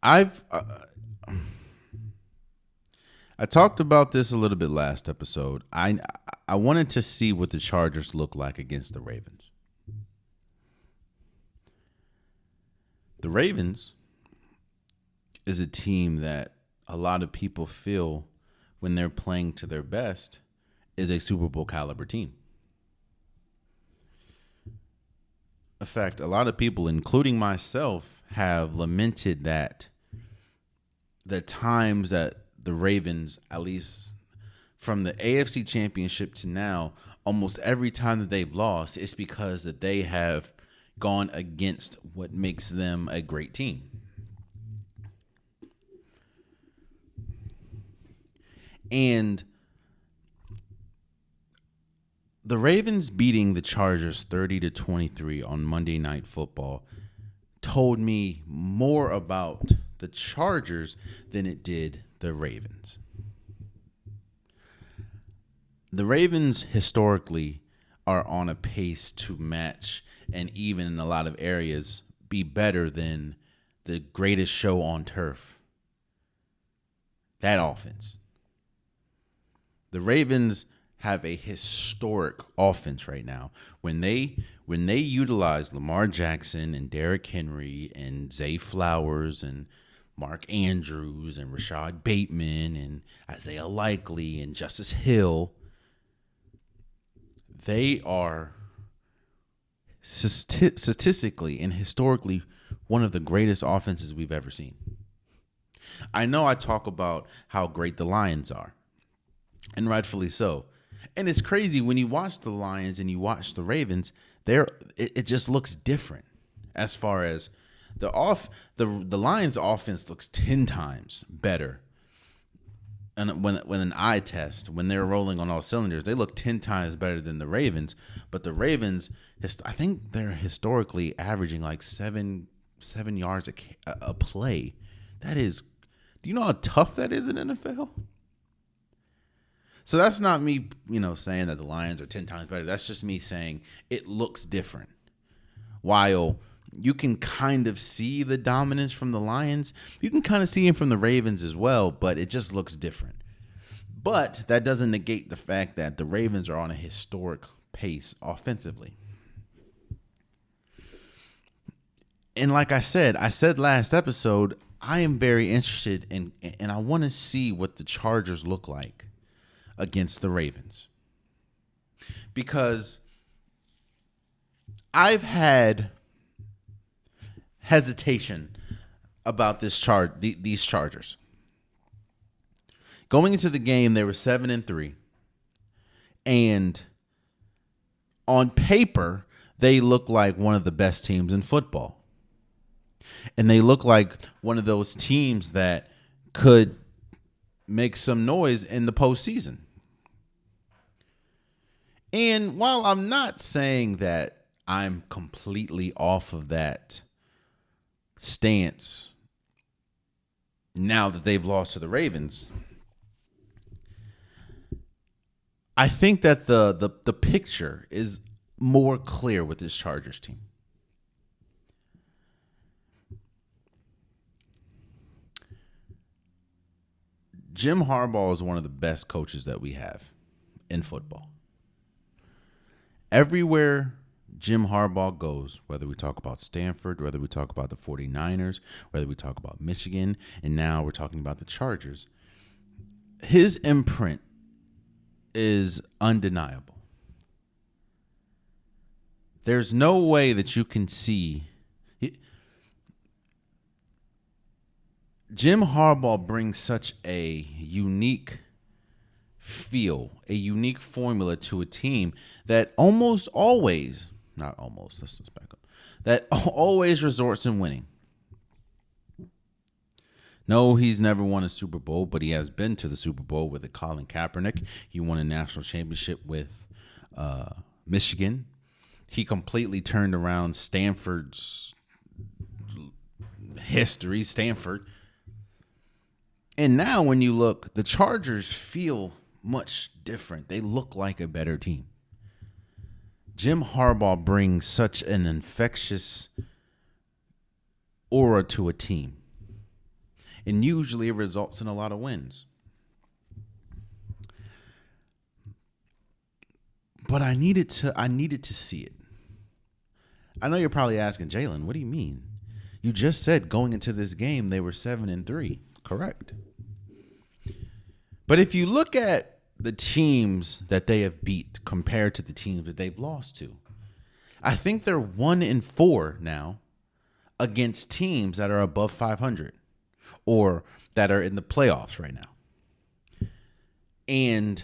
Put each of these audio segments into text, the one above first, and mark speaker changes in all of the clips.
Speaker 1: I've I talked about this a little bit last episode. I wanted to see what the Chargers look like against the Ravens. The Ravens is a team that a lot of people feel when they're playing to their best is a Super Bowl caliber team. In fact, a lot of people, including myself, have lamented that the times that the Ravens, at least from the AFC Championship to now, almost every time that they've lost, it's because that they have gone against what makes them a great team. And the Ravens beating the Chargers 30-23 on Monday Night Football told me more about the Chargers than it did the Ravens. The Ravens historically are on a pace to match and even in a lot of areas be better than the greatest show on turf. That offense. The Ravens have a historic offense right now. When they utilize Lamar Jackson and Derrick Henry and Zay Flowers and Mark Andrews and Rashad Bateman and Isaiah Likely and Justice Hill, they are statistically and historically one of the greatest offenses we've ever seen. I know I talk about how great the Lions are, and rightfully so. And it's crazy when you watch the Lions and you watch the Ravens, it just looks different as far as the Lions offense looks 10 times better. And when an eye test, when they're rolling on all cylinders, they look 10 times better than the Ravens. But the Ravens, I think they're historically averaging like seven yards a play. That is, do you know how tough that is in NFL? So that's not me, saying that the Lions are 10 times better. That's just me saying it looks different. While you can kind of see the dominance from the Lions, you can kind of see it from the Ravens as well, but it just looks different. But that doesn't negate the fact that the Ravens are on a historic pace offensively. And like I said last episode, I am very interested in, and I want to see what the Chargers look like against the Ravens, because I've had hesitation about these Chargers. Going into the game, they were 7-3, and on paper, they look like one of the best teams in football, and they look like one of those teams that could make some noise in the postseason. And while I'm not saying that I'm completely off of that stance now that they've lost to the Ravens, I think that the picture is more clear with this Chargers team. Jim Harbaugh is one of the best coaches that we have in football. Everywhere Jim Harbaugh goes, whether we talk about Stanford, whether we talk about the 49ers, whether we talk about Michigan, and now we're talking about the Chargers, his imprint is undeniable. There's no way that you can see. Jim Harbaugh brings such a unique feel, a unique formula to a team that almost always, not almost, let's just back up, that always resorts in winning. No, he's never won a Super Bowl, but he has been to the Super Bowl with Colin Kaepernick. He won a national championship with Michigan. He completely turned around Stanford's history, Stanford. And now when you look, the Chargers feel much different. They look like a better team. Jim Harbaugh brings such an infectious aura to a team. And usually it results in a lot of wins. But I needed to see it. I know you're probably asking, Jalen, what do you mean? You just said going into this game they were 7-3. Correct. But if you look at the teams that they have beat compared to the teams that they've lost to, I think they're 1-4 now against teams that are above 500 or that are in the playoffs right now. And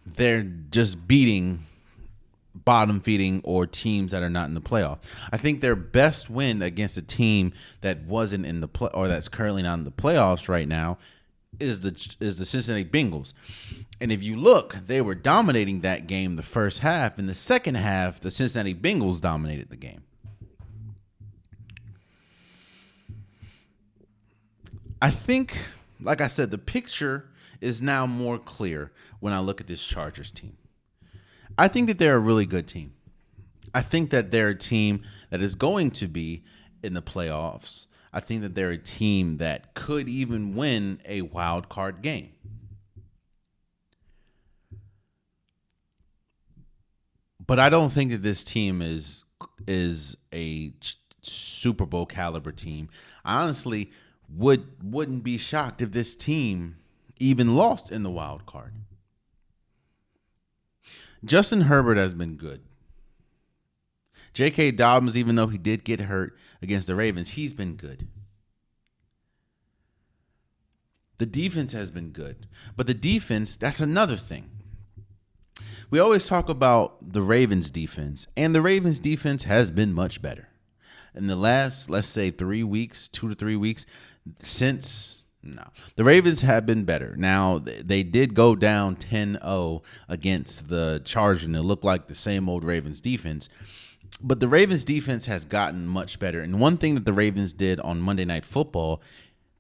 Speaker 1: they're just beating bottom feeding or teams that are not in the playoff. I think their best win against a team that wasn't in the play or that's currently not in the playoffs right now is the Cincinnati Bengals. And if you look, they were dominating that game the first half. In the second half, the Cincinnati Bengals dominated the game. I think, like I said, the picture is now more clear when I look at this Chargers team. I think that they're a really good team. I think that they're a team that is going to be in the playoffs. I think that they're a team that could even win a wild card game. But I don't think that this team is a Super Bowl caliber team. I honestly wouldn't be shocked if this team even lost in the wild card. Justin Herbert has been good. J.K. Dobbins, even though he did get hurt against the Ravens, he's been good. The defense has been good. But the defense, that's another thing. We always talk about the Ravens defense, and the Ravens defense has been much better. In the last, let's say, 3 weeks, 2 to 3 weeks, the Ravens have been better. Now, they did go down 10-0 against the Chargers, and it looked like the same old Ravens defense. But the Ravens defense has gotten much better. And one thing that the Ravens did on Monday Night Football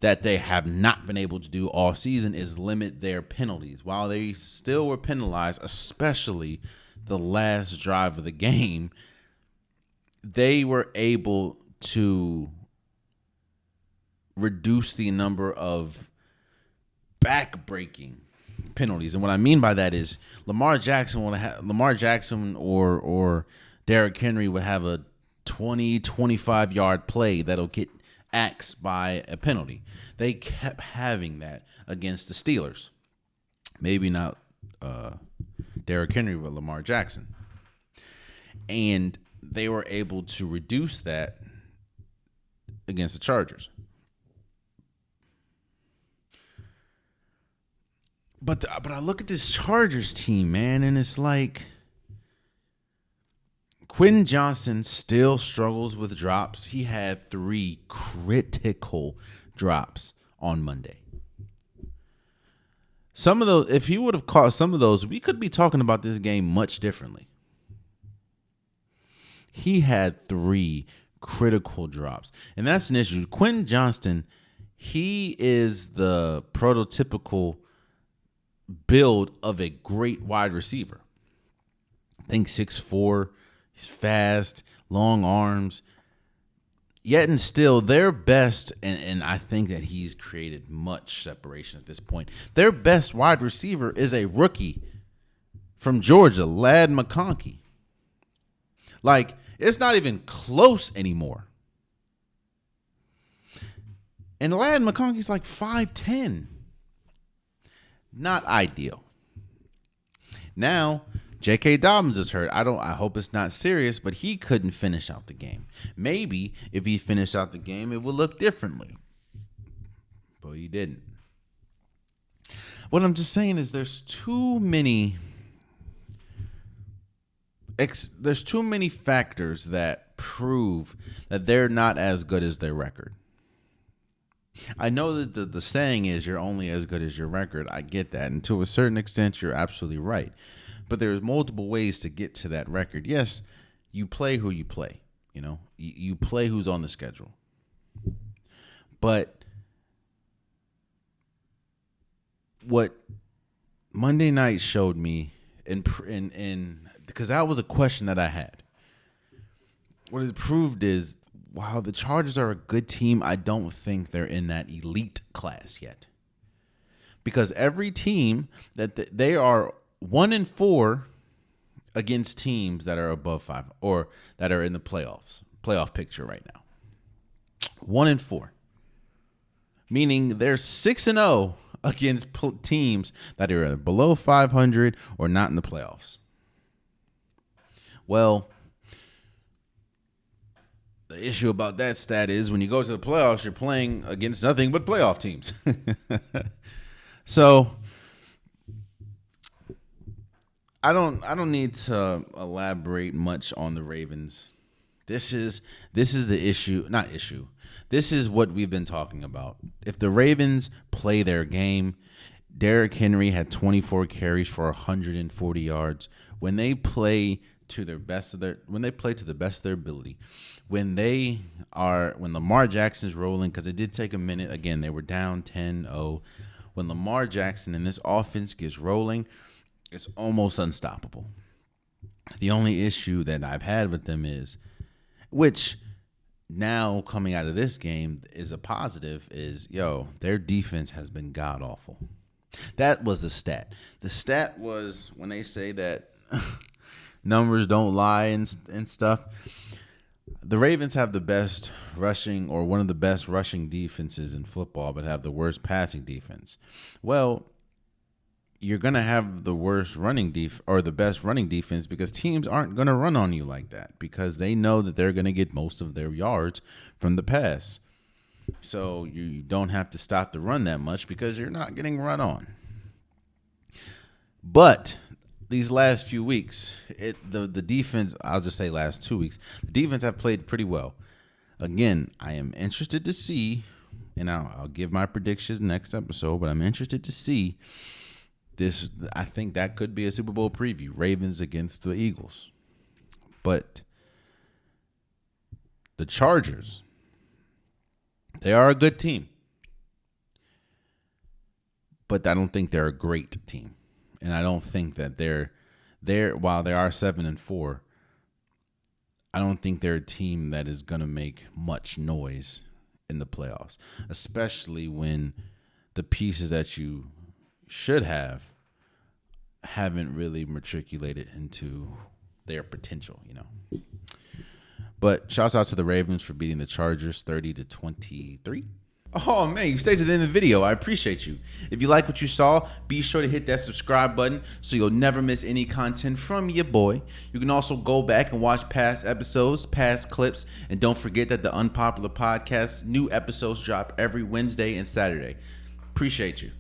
Speaker 1: that they have not been able to do all season is limit their penalties. While they still were penalized, especially the last drive of the game, they were able to reduce the number of back-breaking penalties. And what I mean by that is Lamar Jackson or Derrick Henry would have a 20, 25-yard play that'll get axed by a penalty. They kept having that against the Steelers. Maybe not Derrick Henry, but Lamar Jackson. And they were able to reduce that against the Chargers. But I look at this Chargers team, man, and it's like Quentin Johnson still struggles with drops. He had 3 critical drops on Monday. Some of those, if he would have caught some of those, we could be talking about this game much differently. He had 3 critical drops, and that's an issue. Quentin Johnston, he is the prototypical build of a great wide receiver. I think 6'4", he's fast, long arms. Yet and still, their best, and I think that he's created much separation at this point. Their best wide receiver is a rookie from Georgia, Ladd McConkey. Like, it's not even close anymore. And Ladd McConkey's like 5'10". Not ideal. Now, J.K. Dobbins is hurt. I hope it's not serious, but he couldn't finish out the game. Maybe if he finished out the game, it would look differently. But he didn't. What I'm just saying is there's too many factors that prove that they're not as good as their record. I know that the saying is you're only as good as your record. I get that. And to a certain extent, you're absolutely right. But there's multiple ways to get to that record. Yes, you play who you play. You know, you play who's on the schedule. But what Monday night showed me, and because that was a question that I had, what it proved is while the Chargers are a good team, I don't think they're in that elite class yet. Because every team that they are 1-4 against teams that are above 5 or that are in the playoff picture right now. 1-4, meaning they're 6-0 against teams that are below 500 or not in the playoffs. Well, the issue about that stat is when you go to the playoffs, you're playing against nothing but playoff teams. So I don't need to elaborate much on the Ravens. This is the issue, not issue. This is what we've been talking about. If the Ravens play their game, Derrick Henry had 24 carries for 140 yards. When they play to the best of their ability, when Lamar Jackson's rolling, because it did take a minute. Again, they were down 10-0. When Lamar Jackson and this offense gets rolling, it's almost unstoppable. The only issue that I've had with them is, which now coming out of this game is a positive, is, their defense has been god-awful. That was the stat. The stat was when they say that numbers don't lie and stuff. The Ravens have the best rushing or one of the best rushing defenses in football, but have the worst passing defense. Well, you're going to have the worst running or the best running defense because teams aren't going to run on you like that because they know that they're going to get most of their yards from the pass. So you don't have to stop the run that much because you're not getting run on. But these last few weeks, the defense, I'll just say last 2 weeks, the defense have played pretty well. Again, I am interested to see, and I'll give my predictions next episode, but I'm interested to see this. I think that could be a Super Bowl preview, Ravens against the Eagles. But the Chargers, they are a good team. But I don't think they're a great team. And I don't think that they're while they are 7-4, I don't think they're a team that is going to make much noise in the playoffs, especially when the pieces that you should have haven't really matriculated into their potential, But shouts out to the Ravens for beating the Chargers 30-23. Oh, man, you stayed to the end of the video. I appreciate you. If you like what you saw, be sure to hit that subscribe button so you'll never miss any content from your boy. You can also go back and watch past episodes, past clips, and don't forget that the Unpopular Podcast, new episodes drop every Wednesday and Saturday. Appreciate you.